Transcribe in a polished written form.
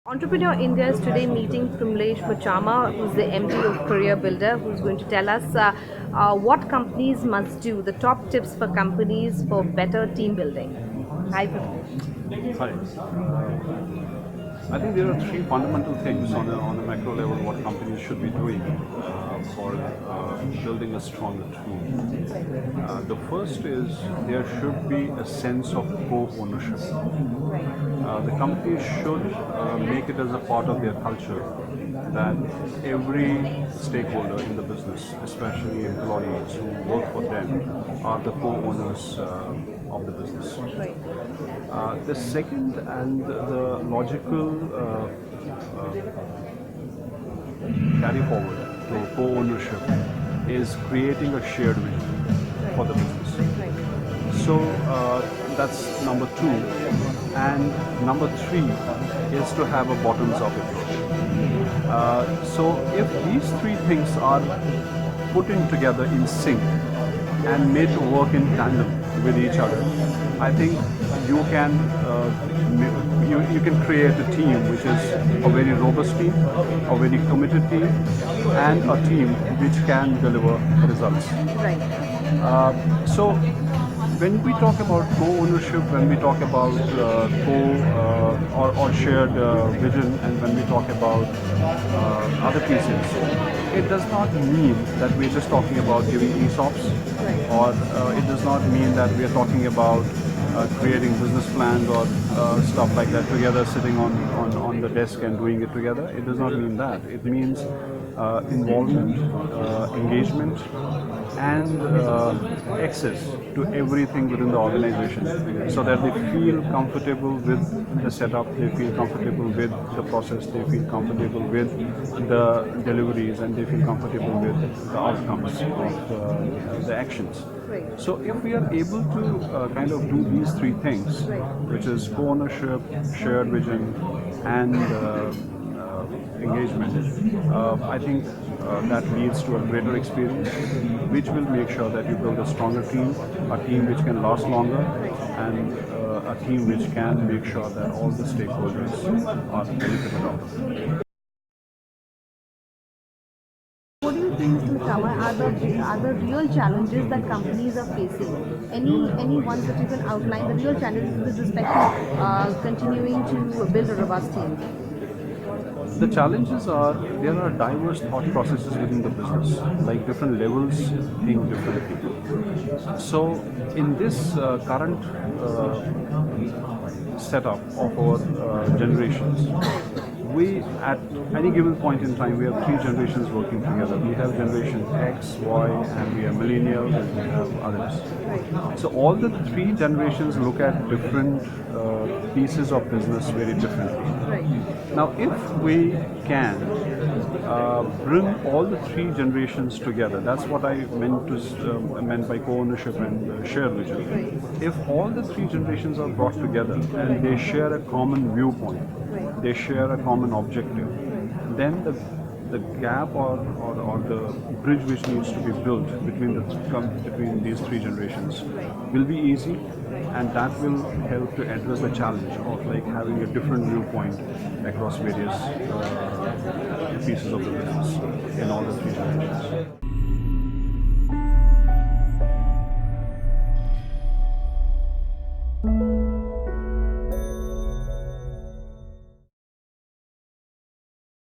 Entrepreneur India is today meeting Premlesh Machama, who's the MD of Career Builder, who's going to tell us what companies must do, the top tips for companies for better team building. Hi, Premlesh. Hi. I think there are three fundamental things on a macro level what companies should be doing for building a stronger team. The first is there should be a sense of co-ownership. The company should make it as a part of their culture that every stakeholder in the business, especially employees who work for them, are the co-owners of the business. The second and the logical carry forward to co-ownership is creating a shared vision for the business. So that's number two. And number three is to have a bottoms-up approach. So if these three things are put in together in sync and made to work in tandem with each other, I think you can you can create a team which is a very robust team, a very committed team, and a team which can deliver results. Right. So when we talk about co-ownership, when we talk about or shared vision, and when we talk about other pieces, it does not mean that we're just talking about giving ESOPs, or it does not mean that we are talking about creating business plans or stuff like that together, sitting on the desk and doing it together. It does not mean that. It means involvement, engagement, and access to everything within the organization, so that they feel comfortable with the setup, they feel comfortable with the process, they feel comfortable with the deliveries, and they feel comfortable with the outcomes of the actions. So if we are able to kind of do these three things, which is co-ownership, shared vision, and engagement, I think that leads to a greater experience, which will make sure that you build a stronger team, a team which can last longer, and a team which can make sure that all the stakeholders are benefited out of it. What do you think, Mr. Machama, are the real challenges that companies are facing? Any ones that you can outline, the real challenges with respect to continuing to build a robust team? The challenges are there are diverse thought processes within the business, like different levels think differently. So in this current setup of our generations, we at any given point in time we have three generations working together. We have generation X, Y, and we have millennials, and we have others. So all the three generations look at different pieces of business very differently. Now, if we can bring all the three generations together, that's what I meant by co-ownership and shared vision. If all the three generations are brought together and they share a common viewpoint, they share a common objective, then the gap or the bridge which needs to be built between these three generations will be easy, and that will help to address the challenge of like having a different viewpoint across various pieces of the business in all the three generations.